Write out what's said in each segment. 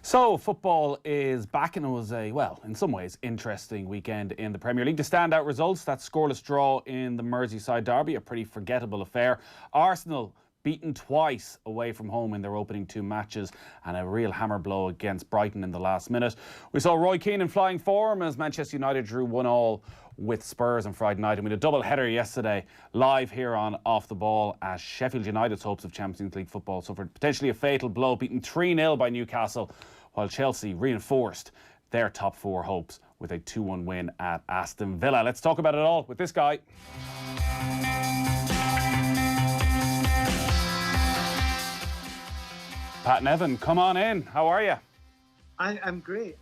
So, football is back and it was a, well, in some ways, interesting weekend in the Premier League. The standout results, that scoreless draw in the Merseyside derby, a pretty forgettable affair. Arsenal beaten twice away from home in their opening two matches and a real hammer blow against Brighton in the last minute. We saw Roy Keane in flying form as Manchester United drew 1-1 with Spurs on Friday night. And we had a double header yesterday live here on Off the Ball as Sheffield United's hopes of Champions League football suffered potentially a fatal blow, beaten 3-0 by Newcastle, while Chelsea reinforced their top four hopes with a 2-1 win at Aston Villa. Let's talk about it all with this guy. Pat Nevin, come on in. How are you? I'm great.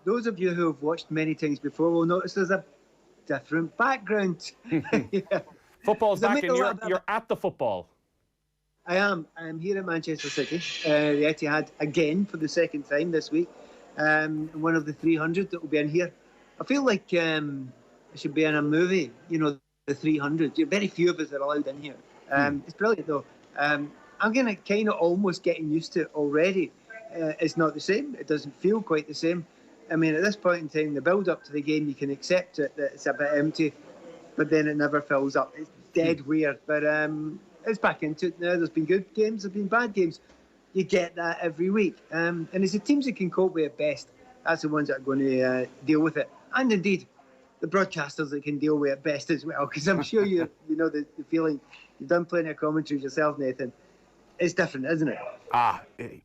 Those of you who have watched many things before will notice there's a different background. Yeah. Football's back and you're at the football. I am. I'm here at Manchester City, the Etihad again for the second time this week. One of the 300 that will be in here. I feel like I should be in a movie, you know, the 300. Very few of us are allowed in here. It's brilliant though. I'm going to kind of almost getting used to it already. It's not the same. It doesn't feel quite the same. I mean, at this point in time, the build-up to the game, you can accept it, that it's a bit empty, but then it never fills up. It's dead weird, but it's back into it now. There's been good games, there's been bad games. You get that every week. And it's the teams that can cope with it best. That's the ones that are going to deal with it. And indeed, the broadcasters that can deal with it best as well, because I'm sure you know the feeling. You've done plenty of commentaries yourself, Nathan. It's different, isn't it?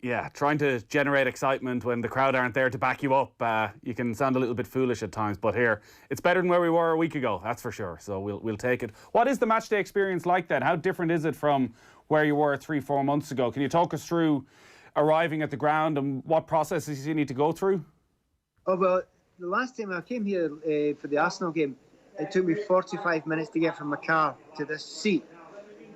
Yeah. Trying to generate excitement when the crowd aren't there to back you up, you can sound a little bit foolish at times. But here, it's better than where we were a week ago, that's for sure. So we'll take it. What is the matchday experience like then? How different is it from where you were 3-4 months ago? Can you talk us through arriving at the ground and what processes you need to go through? Oh, well, the last time I came here for the Arsenal game, it took me 45 minutes to get from my car to this seat.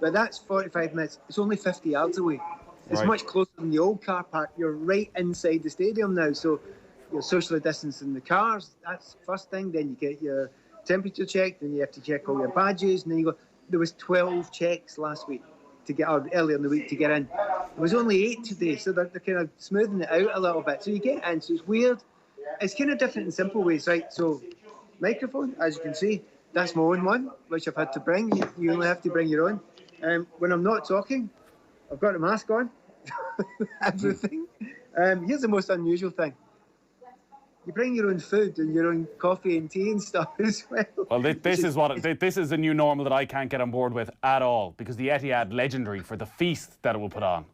But that's 45 minutes. It's only 50 yards away. It's much closer than the old car park. You're right inside the stadium now, so you're socially distanced in the cars. That's the first thing. Then you get your temperature checked, and you have to check all your badges, and then you go. There was 12 checks last week to get, or earlier in the week to get in. There was only 8 today, so they're kind of smoothing it out a little bit. So you get in. So it's weird. It's kind of different in simple ways, right? So microphone, as you can see, that's my own one, which I've had to bring. You only have to bring your own. When I'm not talking, I've got a mask on, everything. Here's the most unusual thing. You bring your own food and your own coffee and tea and stuff as well. Well, this is a new normal that I can't get on board with at all, because the Etihad legendary for the feast that it will put on.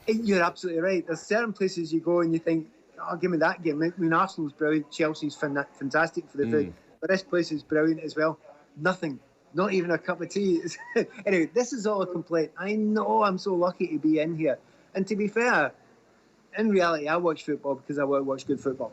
You're absolutely right. There's certain places you go and you think, oh, give me that game. I mean, Arsenal's brilliant, Chelsea's fantastic for the food, but this place is brilliant as well. Nothing. Not even a cup of tea. Anyway, this is all a complaint. I know I'm so lucky to be in here. And to be fair, in reality, I watch football because I want to watch good football.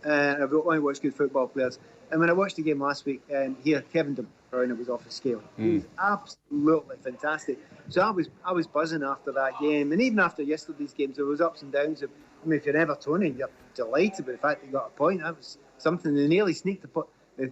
I want to watch good football players. And when I watched the game last week, here, Kevin De Bruyne was off his scale. He was absolutely fantastic. So I was buzzing after that game. And even after yesterday's games, there was ups and downs. I mean, if you're Evertonian, you're delighted with the fact they got a point. That was something. They nearly sneaked the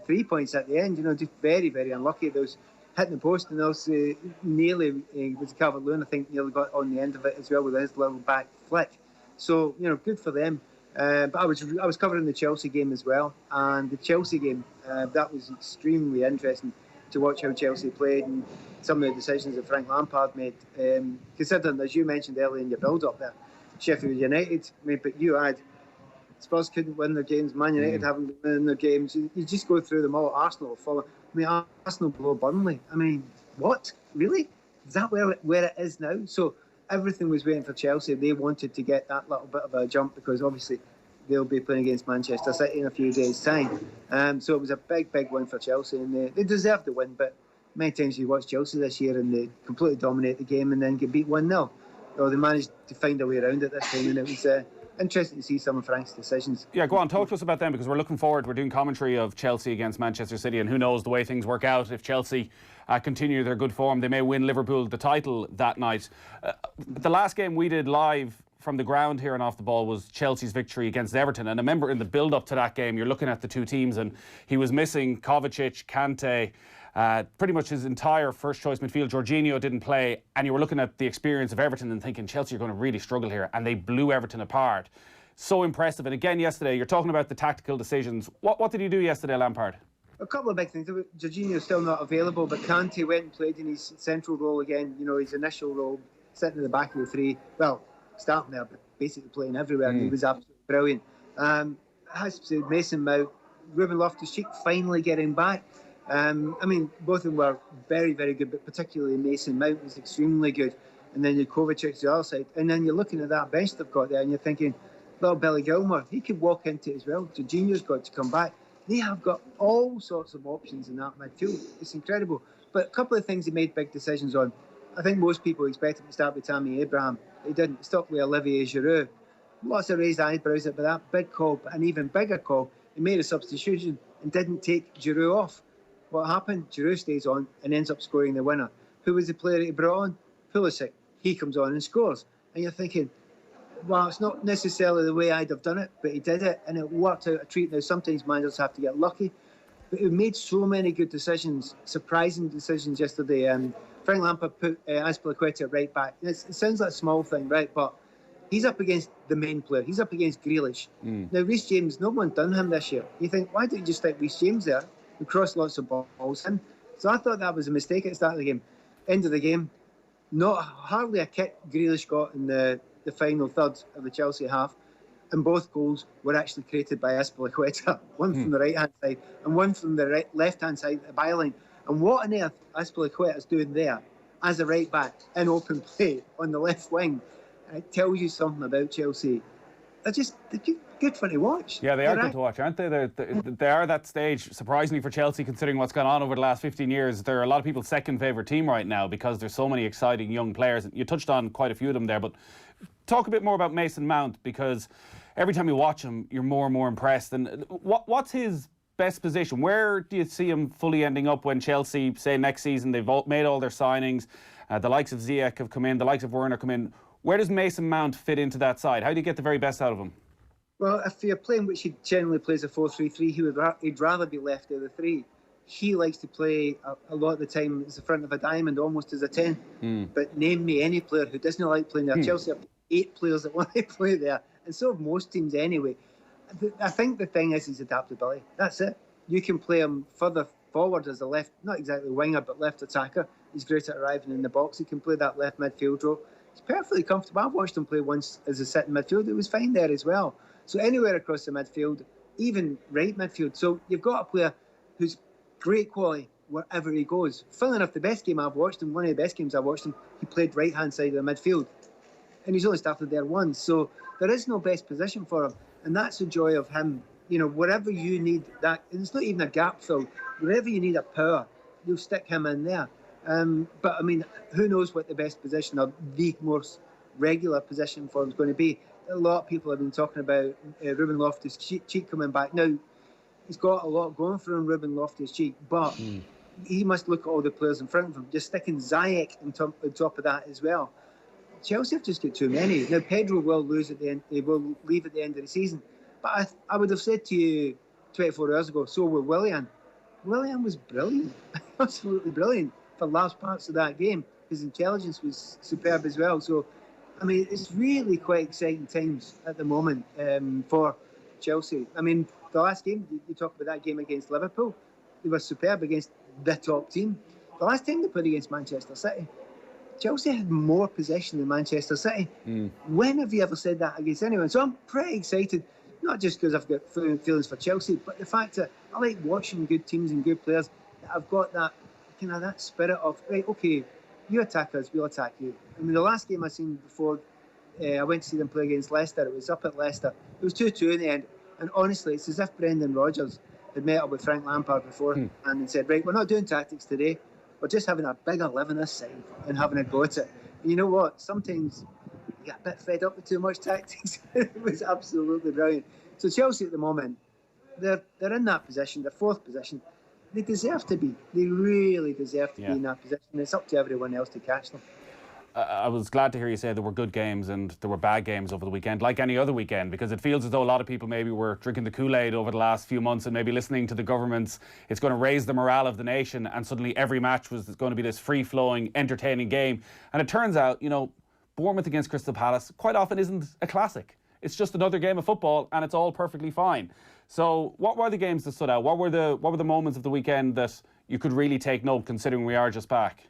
3 points at the end, you know, just very, very unlucky. Those hitting the post, and also nearly was Calvert-Lewin, I think, nearly got on the end of it as well with his little back flick. So, you know, good for them. But I was covering the Chelsea game as well, and the Chelsea game, that was extremely interesting to watch how Chelsea played and some of the decisions that Frank Lampard made. Considering, as you mentioned earlier in your build-up there, Sheffield United, I mean, but you had Spurs couldn't win their games. Man United haven't been winning their games. You just go through them all. Arsenal follow. I mean, Arsenal below Burnley. I mean, what? Really? Is that where it is now? So everything was waiting for Chelsea. They wanted to get that little bit of a jump because obviously they'll be playing against Manchester City in a few days' time. So it was a big, big win for Chelsea, and they deserved the win. But many times you watch Chelsea this year and they completely dominate the game and then get beat 1-0. Or they managed to find a way around it this time, and it was interesting to see some of Frank's decisions. Yeah, go on, talk to us about them, because we're looking forward. We're doing commentary of Chelsea against Manchester City, and who knows the way things work out. If Chelsea continue their good form, they may win Liverpool the title that night. The last game we did live from the ground here and Off the Ball was Chelsea's victory against Everton. And I remember in the build-up to that game, you're looking at the two teams, and he was missing Kovacic, Kante, pretty much his entire first-choice midfield. Jorginho didn't play, and you were looking at the experience of Everton and thinking Chelsea are going to really struggle here, and they blew Everton apart. so impressive. And again, yesterday, you're talking about the tactical decisions. What did he do yesterday, Lampard? A couple of big things. Jorginho's still not available, but Kante went and played in his central role again, his initial role, sitting in the back of the three. Well, starting there, but basically playing everywhere. He was absolutely brilliant. Has to say, Mason Mount, Ruben Loftus-Cheek finally getting back. Both of them were very, very good, but particularly Mason Mount was extremely good. And then Kovacic's the other side. And then you're looking at that bench they've got there and you're thinking, well, Billy Gilmore, he could walk into it as well. Jorginho's got to come back. They have got all sorts of options in that midfield. It's incredible. But a couple of things he made big decisions on. I think most people expected to start with Tammy Abraham. He didn't. He stuck with Olivier Giroud. Lots of raised eyebrows at that big call, but an even bigger call. He made a substitution and didn't take Giroud off. What happened? Giroud stays on and ends up scoring the winner. Who was the player he brought on? Pulisic. He comes on and scores. And you're thinking, well, it's not necessarily the way I'd have done it, but he did it, and it worked out a treat. Now, sometimes managers have to get lucky, but he made so many good decisions, surprising decisions yesterday. Frank Lampard put Azpilicueta right back. It sounds like a small thing, right? But he's up against the main player. He's up against Grealish. Now, Reece James, no one done him this year. You think, why don't you just stick Reece James there and cross lots of balls in? So I thought that was a mistake at the start of the game. End of the game, hardly a kick Grealish got in the final third of the Chelsea half, and both goals were actually created by Azpilicueta, one from the right-hand side and one from the left-hand side of the byline. And what on earth Azpilicueta is doing there as a right-back in open play on the left wing, it tells you something about Chelsea. They're good fun to watch. Yeah, they are good to watch, aren't they? They are that stage, surprisingly for Chelsea, considering what's gone on over the last 15 years. They're a lot of people's second favourite team right now because there's so many exciting young players. You touched on quite a few of them there, but talk a bit more about Mason Mount, because every time you watch him, you're more and more impressed. And what's his best position? Where do you see him fully ending up when Chelsea, say, next season, they've made all their signings, the likes of Ziyech have come in, the likes of Werner come in. Where does Mason Mount fit into that side? How do you get the very best out of him? Well, if you're playing, which he generally plays a 4-3-3, he'd rather be left of the three. He likes to play a lot of the time as the front of a diamond, almost as a 10. But name me any player who doesn't like playing there. Chelsea have 8 players that want to play there, and so have most teams anyway. I think the thing is his adaptability. That's it. You can play him further forward as a left, not exactly winger, but left attacker. He's great at arriving in the box. He can play that left midfield role. He's perfectly comfortable. I've watched him play once as a sitting midfield. It was fine there as well. So anywhere across the midfield, even right midfield. So you've got a player who's great quality wherever he goes. Funnily enough, the best game I've watched him, one of the best games I've watched him, he played right-hand side of the midfield. And he's only started there once. So there is no best position for him. And that's the joy of him. Wherever you need that, and it's not even a gap fill, wherever you need a power, you'll stick him in there. But who knows what the best position or the most regular position for him is going to be. A lot of people have been talking about Ruben Loftus-Cheek coming back. Now, he's got a lot going for him, Ruben Loftus-Cheek, but he must look at all the players in front of him, just sticking Ziyech on top of that as well. Chelsea have just got too many. Now, Pedro will lose at the end. He will leave at the end of the season. But I would have said to you 24 hours ago, so will Willian. Willian was brilliant, absolutely brilliant for large parts of that game. His intelligence was superb as well. So, it's really quite exciting times at the moment for Chelsea. The last game, you talk about that game against Liverpool, they were superb against the top team. The last time they played against Manchester City, Chelsea had more possession than Manchester City. When have you ever said that against anyone? So I'm pretty excited, not just because I've got feelings for Chelsea, but the fact that I like watching good teams and good players that have got that that spirit of, right, okay, you attack us, we'll attack you. The last game I seen before I went to see them play against Leicester, it was up at Leicester. It was 2-2 in the end. And honestly, it's as if Brendan Rodgers had met up with Frank Lampard before and said, right, we're not doing tactics today. We're just having a big 11 this side and having a go at it. And you know what? Sometimes you get a bit fed up with too much tactics. It was absolutely brilliant. So Chelsea at the moment, they're in that position, their 4th position. They deserve to be. They really deserve to be in that position. It's up to everyone else to catch them. I was glad to hear you say there were good games and there were bad games over the weekend, like any other weekend, because it feels as though a lot of people maybe were drinking the Kool-Aid over the last few months and maybe listening to the governments. It's going to raise the morale of the nation, and suddenly every match was going to be this free-flowing, entertaining game. And it turns out, Bournemouth against Crystal Palace quite often isn't a classic. It's just another game of football, and it's all perfectly fine. So, what were the games that stood out? What were the moments of the weekend that you could really take note, considering we are just back?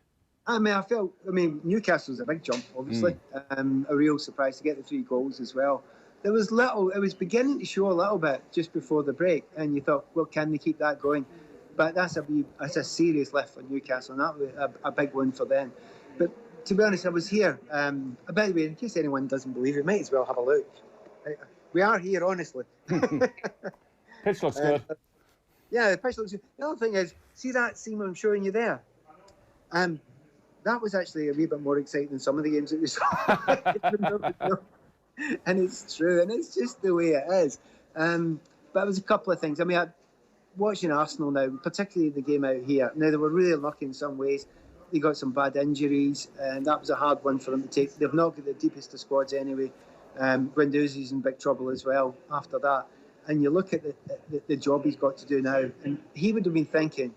Newcastle's a big jump, obviously. A real surprise to get the 3 goals as well. It was beginning to show a little bit just before the break, and you thought, well, can they keep that going? But that's a serious lift for Newcastle, and that was a big win for them. But to be honest, I was here. By the way, in case anyone doesn't believe it, might as well have a look. We are here, honestly. Pitch looks good. Yeah, the pitch looks good. The other thing is, see that scene I'm showing you there? That was actually a wee bit more exciting than some of the games that we saw. And it's true, and it's just the way it is. But it was a couple of things. Watching Arsenal now, particularly the game out here, now they were really lucky in some ways. They got some bad injuries, and that was a hard one for them to take. They've not got the deepest of squads anyway. Guendouzi's in big trouble as well after that. And you look at the job he's got to do now, and he would have been thinking,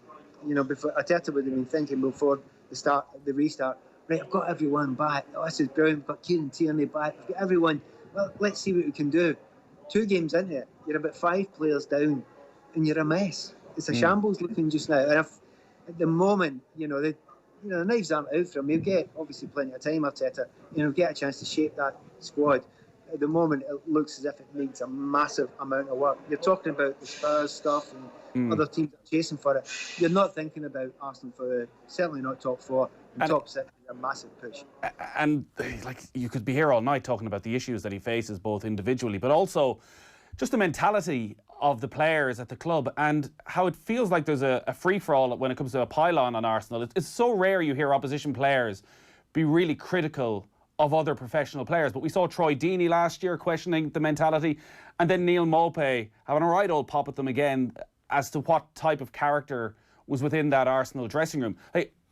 before Arteta would have been thinking before the restart, right, I've got everyone back. Oh, this is brilliant. We've got Kieran Tierney back. We've got everyone. Well, let's see what we can do. 2 games into it, you're about 5 players down, and you're a mess. It's a shambles looking just now. And at the moment, the knives aren't out for him. He'll get obviously plenty of time, Arteta. Get a chance to shape that squad. At the moment, it looks as if it needs a massive amount of work. You're talking about the Spurs stuff and other teams are chasing for it. You're not thinking about Arsenal for certainly not top 4 and top 6. A massive push. And you could be here all night talking about the issues that he faces, both individually, but also just the mentality of the players at the club and how it feels like there's a free-for-all when it comes to a pylon on Arsenal. It's so rare you hear opposition players be really critical of other professional players. But we saw Troy Deeney last year questioning the mentality, and then Neil Maupay having a right old pop at them again as to what type of character was within that Arsenal dressing room.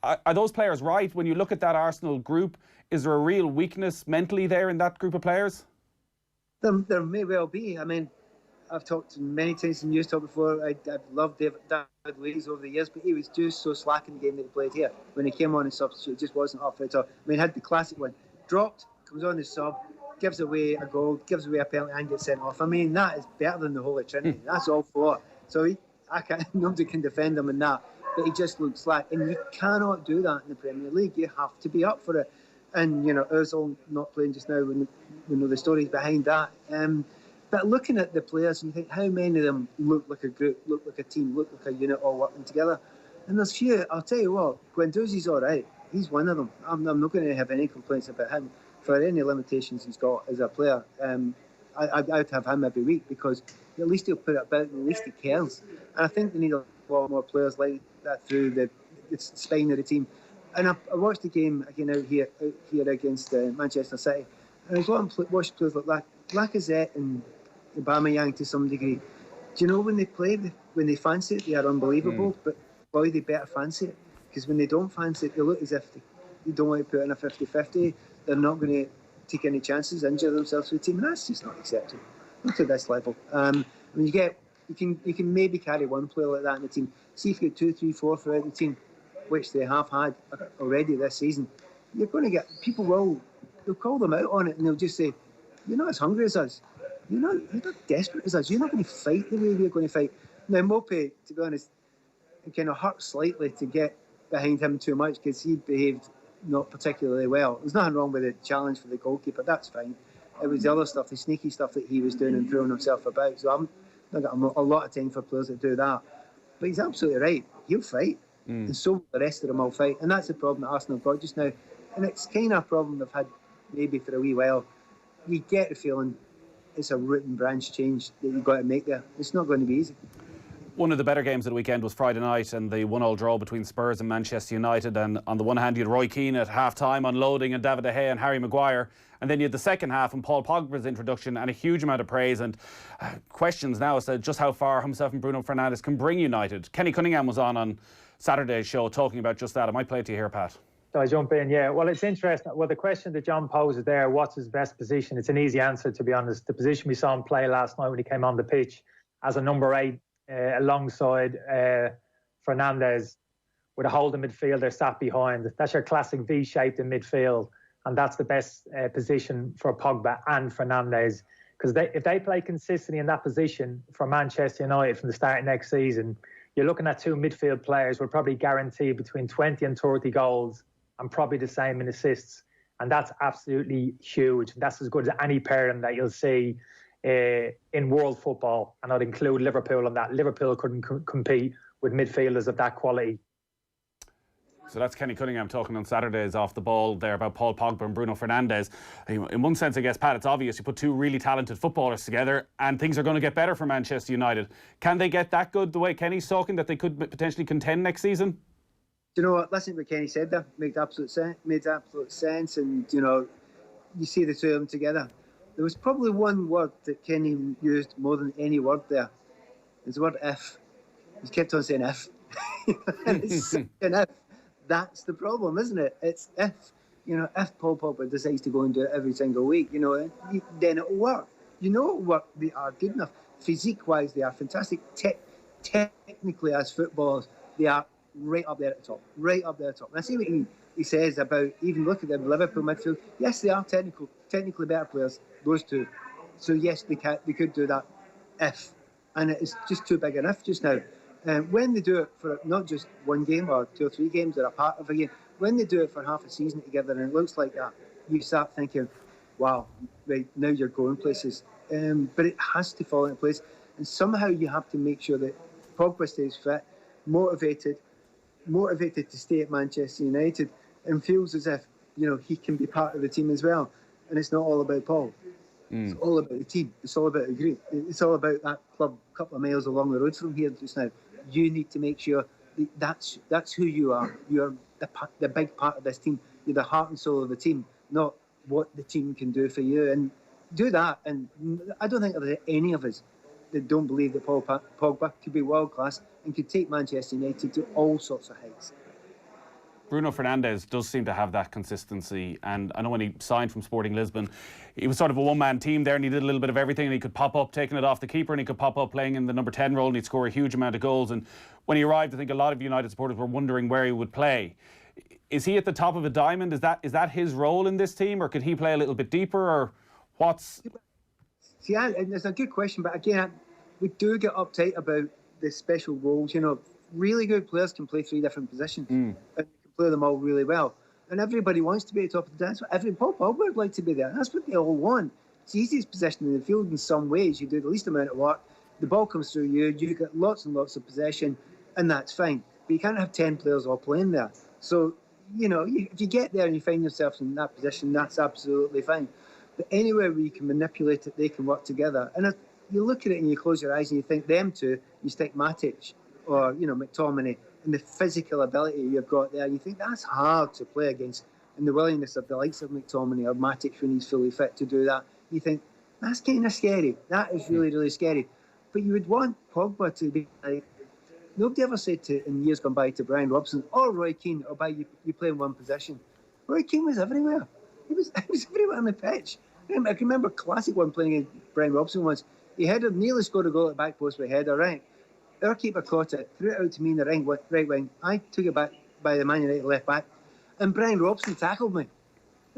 Are those players right? When you look at that Arsenal group, is there a real weakness mentally there in that group of players? There may well be. I've talked many times in you've talked before. I've loved David Luiz over the years, but he was just so slack in the game that he played here. When he came on as substitute, it just wasn't up for it at all. He had the classic one. Dropped, comes on the sub, gives away a goal, gives away a penalty and gets sent off. That is better than the Holy Trinity. That's all for. So nobody can defend him in that. But he just looks slack. And you cannot do that in the Premier League. You have to be up for it. And, Ozil not playing just now, we know the stories behind that. But looking at the players, you think, how many of them look like a group, look like a team, look like a unit all working together? And there's few. I'll tell you what, Guendouzi's all right. He's one of them. I'm not going to have any complaints about him for any limitations he's got as a player. I'd have him every week because at least he'll put it about and at least he cares. And I think they need a lot more players like that through the spine of the team. And I watched the game again out here against Manchester City. And I was watching players like Lacazette and Aubameyang to some degree. Do you know when they play, when they fancy it, they are unbelievable. But boy, they better fancy it. Because when they don't fancy it, they look as if they don't want to put in a 50-50. They're not going to take any chances, injure themselves for the team. And that's just not acceptable. Not to this level. You can maybe carry one player like that in the team. See if you get 2, 3, 4 throughout the team, which they have had already this season. You're going to get they'll call them out on it and they'll just say, you're not as hungry as us. You're not desperate as us. You're not going to fight the way we're going to fight. Now, Maupay, to be honest, it kind of hurt slightly to get behind him too much because he behaved not particularly well. There's nothing wrong with the challenge for the goalkeeper. That's fine. It was the other stuff, the sneaky stuff that he was doing and throwing himself about. So I'm not got a lot of time for players that do that. But he's absolutely right. He'll fight. And so will the rest of them all fight. And that's the problem that Arsenal have got just now. And it's kind of a problem they've had maybe for a wee while. You get the feeling it's a root and branch change that you've got to make there. It's not going to be easy. One of the better games of the weekend was Friday night and the 1-1 draw between Spurs and Manchester United. And on the one hand, you had Roy Keane at half-time unloading and David De Gea and Harry Maguire. And then you had the second half and Paul Pogba's introduction and a huge amount of praise and questions now as to just how far himself and Bruno Fernandes can bring United. Kenny Cunningham was on Saturday's show talking about just that. I might play it to you here, Pat. I jump in, yeah. Well, it's interesting. Well, the question that John poses there, what's his best position? It's an easy answer, to be honest. The position we saw him play last night when he came on the pitch as a number 8 alongside Fernandes with a holding midfielder sat behind. That's your classic V-shaped in midfield. And that's the best position for Pogba and Fernandes Because if they play consistently in that position for Manchester United from the start of next season, you're looking at two midfield players who will probably guarantee between 20 and 30 goals and probably the same in assists. And that's absolutely huge. That's as good as any pairing that you'll see in world football. And I'd include Liverpool on that. Liverpool couldn't compete with midfielders of that quality. So that's Kenny Cunningham talking on Saturdays off the ball there about Paul Pogba and Bruno Fernandes. In one sense, I guess, Pat, it's obvious you put two really talented footballers together and things are going to get better for Manchester United. Can they get that good the way Kenny's talking, that they could potentially contend next season? Do you know what? Listen to what Kenny said there. Made absolute sense. And, you know, you see the two of them together. There was probably one word that Kenny used more than any word there. It's the word if. He kept on saying if. And it's an if. That's the problem, isn't it? It's if. You know, if Paul Pogba decides to go and do it every single week, you know, then it'll work. You know it'll work. They are good enough. Physique-wise, they are fantastic. Technically, as footballers, they are right up there at the top. Right up there at the top. And I see what he says about, even look at the Liverpool midfield. Yes, they are technically better players, those two. So yes, they could do that if. And it's just too big an if just now. When they do it for not just one game or 2 or 3 games or a part of a game, when they do it for half a season together and it looks like that, you start thinking, wow, right, now you're going places. But it has to fall into place. And somehow you have to make sure that Pogba stays fit, motivated to stay at Manchester United and feels as if, you know, he can be part of the team as well. And it's not all about Paul. It's all about the team. It's all about the group. It's all about that club a couple of miles along the road from here just now. You need to make sure that's who you are. You're the big part of this team. You're the heart and soul of the team, not what the team can do for you. And do that. And I don't think there's any of us that don't believe that Paul Pogba could be world class and could take Manchester United to all sorts of heights. Bruno Fernandes does seem to have that consistency, and I know when he signed from Sporting Lisbon, he was sort of a one-man team there and he did a little bit of everything, and he could pop up taking it off the keeper and he could pop up playing in the number 10 role and he'd score a huge amount of goals. And when he arrived, I think a lot of United supporters were wondering where he would play. Is he at the top of a diamond? Is that his role in this team, or could he play a little bit deeper, or what's... See, it's a good question, but again, we do get uptight about the special roles. You know, really good players can play 3 different positions and can play them all really well. And everybody wants to be at the top of the dance. Paul Pogba would like to be there. That's what they all want. It's the easiest position in the field in some ways. You do the least amount of work. The ball comes through you. You get lots and lots of possession, and that's fine. But you can't have 10 players all playing there. So, you know, if you get there and you find yourself in that position, that's absolutely fine. But anywhere where you can manipulate it, they can work together. And if you look at it and you close your eyes and you think them two, you stick Matic or, you know, McTominay, and the physical ability you've got there, you think that's hard to play against. And the willingness of the likes of McTominay or Matic when he's fully fit to do that, you think that's kind of scary. That is really, really scary. But you would want Pogba to be like, nobody ever said in years gone by to Brian Robson or Roy Keane, or by you play in one position. Roy Keane was everywhere. He was everywhere on the pitch. I can remember a classic one playing against Brian Robson once. He headed, nearly scored a goal at back post with a header, right? Our keeper caught it, threw it out to me in the right wing. I took it back by the Man United left back, and Brian Robson tackled me.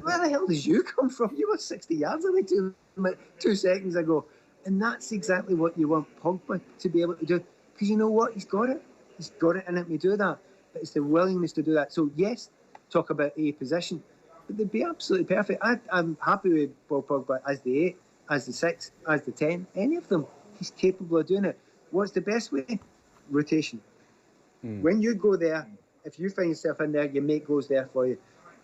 Where the hell did you come from? You were 60 yards away 2 seconds ago. And that's exactly what you want Pogba to be able to do. Because you know what? He's got it. He's got it in him to do that. But it's the willingness to do that. So, yes, talk about a position. But they'd be absolutely perfect. I'm happy with Paul Pogba as the 8, as the 6, as the 10. Any of them. He's capable of doing it. What's the best way? Rotation. When you go there, if you find yourself in there, your mate goes there for you.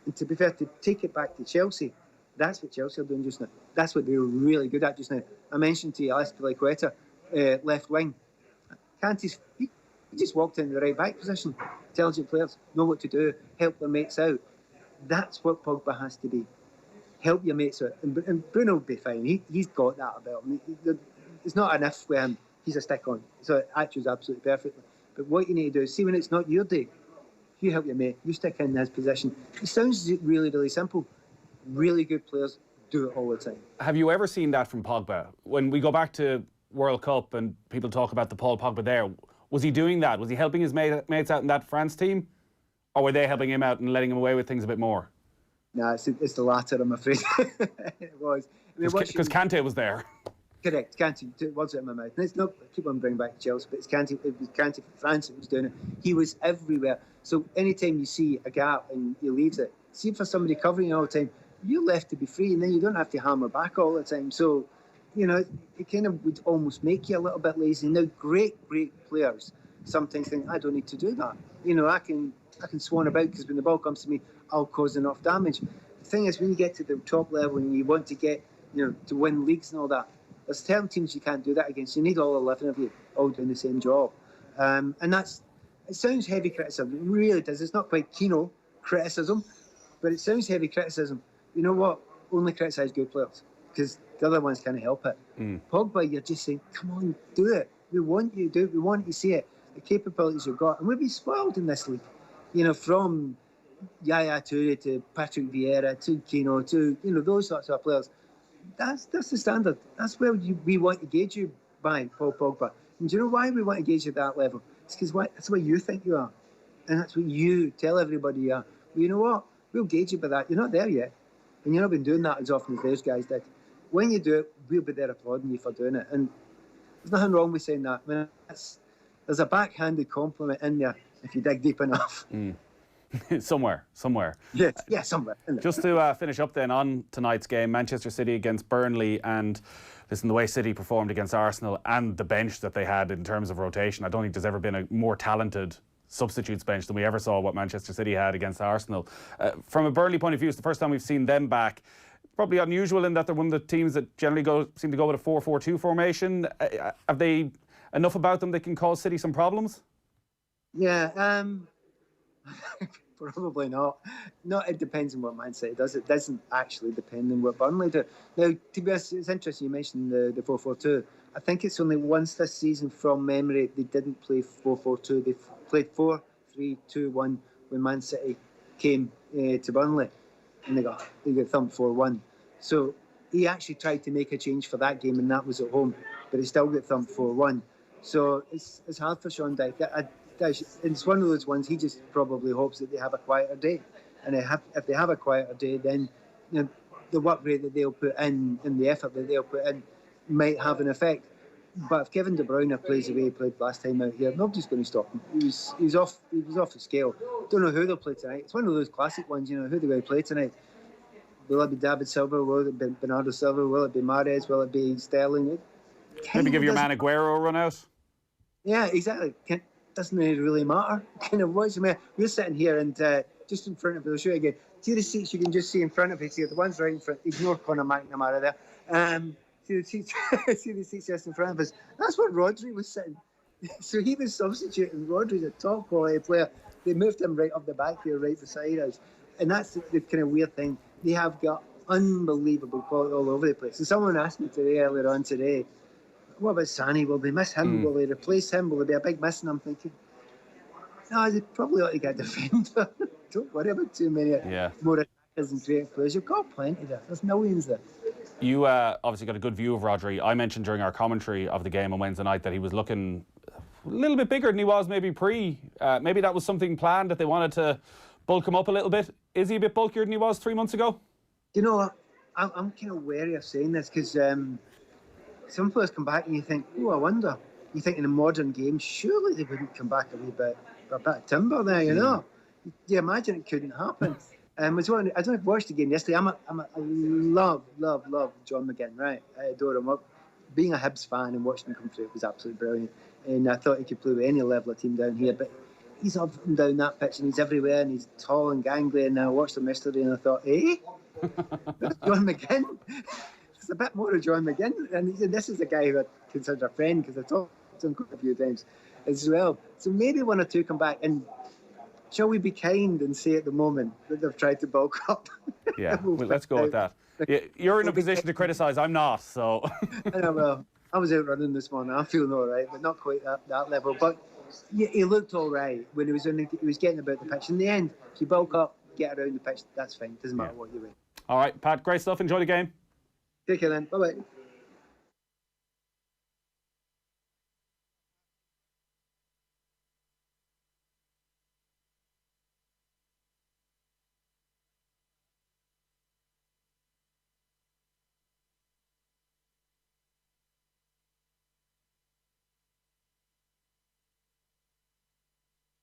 And to be fair, to take it back to Chelsea, that's what Chelsea are doing just now. That's what they're really good at just now. I mentioned to you, Azpilicueta, left wing. He just walked into the right back position. Intelligent players know what to do, help their mates out. That's what Pogba has to be. Help your mates out. And Bruno will be fine. He's got that about him. It's not an if with him. He's a stick on. So it actually is absolutely perfect. But what you need to do is see when it's not your day, you help your mate, you stick in his position. It sounds really, really simple. Really good players do it all the time. Have you ever seen that from Pogba? When we go back to World Cup and people talk about the Paul Pogba there, was he doing that? Was he helping his mates out in that France team? Or were they helping him out and letting him away with things a bit more? No, it's the latter, I'm afraid. It was. Because Kante was there. Correct, Canty, words out of my mouth. Let's not keep on bringing back Chelsea, but it was Canty for France that was doing it. He was everywhere. So anytime you see a gap and he leaves it, see for somebody covering all the time, you're left to be free, and then you don't have to hammer back all the time. So, it kind of would almost make you a little bit lazy. Now, great players sometimes think, I don't need to do that. I can swan about because when the ball comes to me, I'll cause enough damage. The thing is, when you get to the top level and you want to get, to win leagues and all that, there's certain teams you can't do that against. You need all 11 of you all doing the same job. And it sounds heavy criticism. It really does. It's not quite Keno criticism, but it sounds heavy criticism. You know what? Only criticise good players because the other ones can't help it. Pogba, you're just saying, come on, do it. We want you to do it. We want you to see it. The capabilities you've got. And we've been spoiled in this league. From Yaya Toure to Patrick Vieira to Keno to, those sorts of players. That's the standard. That's where we want to gauge you by, Paul Pogba. And do you know why we want to gauge you at that level? It's because that's what you think you are. And that's what you tell everybody you are. Well, you know what? We'll gauge you by that. You're not there yet. And you've not been doing that as often as those guys did. When you do it, we'll be there applauding you for doing it. And there's nothing wrong with saying that. I mean, there's a backhanded compliment in there if you dig deep enough. Somewhere. Yeah, somewhere. Just to finish up then on tonight's game, Manchester City against Burnley, and listen, the way City performed against Arsenal and the bench that they had in terms of rotation, I don't think there's ever been a more talented substitutes bench than we ever saw what Manchester City had against Arsenal. From a Burnley point of view, it's the first time we've seen them back. Probably unusual in that they're one of the teams that generally seem to go with a 4-4-2 formation. Have they enough about them that can cause City some problems? Yeah, probably not. No, it depends on what Man City does. It doesn't actually depend on what Burnley do. Now, to be honest, it's interesting you mentioned the 4-4-2. I think it's only once this season from memory they didn't play 4-4-2. They played 4-3-2-1 when Man City came to Burnley, and they got thumped 4-1. So he actually tried to make a change for that game, and that was at home, but he still got thumped 4-1. So it's hard for Sean Dyche. It's one of those ones he just probably hopes that they have a quieter day, and if they have a quieter day, then the work rate that they'll put in and the effort that they'll put in might have an effect. But if Kevin De Bruyne plays the way he played last time out here, nobody's going to stop him. He was off the scale. Don't know who they'll play tonight. It's one of those classic ones, who they're going to play tonight. Will it be David Silva? Will it be Bernardo Silva? Will it be Mahrez? Will it be Sterling? Maybe give your man Aguero a run out. Yeah, exactly. Doesn't really matter. Kind of what's the matter? We're sitting here and just in front of us. I'll show you again. See the seats you can just see in front of us here. The ones right in front. Ignore Conor McNamara there. See the seats just in front of us. That's where Rodri was sitting. So he was substituting. Rodri's a top quality player. They moved him right up the back here, right beside us. And that's the kind of weird thing. They have got unbelievable quality all over the place. And someone asked me earlier on today, what about Sani? Will they miss him? Will they replace him? Will there be a big miss? And I'm thinking, no, they probably ought to get a defender. Don't worry about too many more attackers and creative players. You've got plenty there. There's millions there. You obviously got a good view of Rodri. I mentioned during our commentary of the game on Wednesday night that he was looking a little bit bigger than he was maybe maybe that was something planned, that they wanted to bulk him up a little bit. Is he a bit bulkier than he was 3 months ago? You know, I'm kind of wary of saying this because some players come back and you think, I wonder. You think in a modern game, surely they wouldn't come back a wee bit timber there, Do you imagine it couldn't happen? I don't know if you watched the game yesterday. I love John McGinn, right? I adore him. Being a Hibs fan and watching him come through, it was absolutely brilliant. And I thought he could play with any level of team down here, but he's up and down that pitch and he's everywhere and he's tall and gangly. And I watched him yesterday and I thought, John McGinn? There's a bit more of John McGinn. And this is the guy who I consider a friend because I talked to him quite a few times as well. So maybe one or two come back, and shall we be kind and say at the moment that they've tried to bulk up? Yeah, well, let's go with that. Yeah, you're in a position to criticise. I'm not, so. I know, well, I was out running this morning. I'm feeling all right, but not quite that level. But yeah, he looked all right when he was getting about the pitch. In the end, if you bulk up, get around the pitch, that's fine. Doesn't matter what you weigh. All right, Pat, great stuff. Enjoy the game. Take care then. Bye-bye.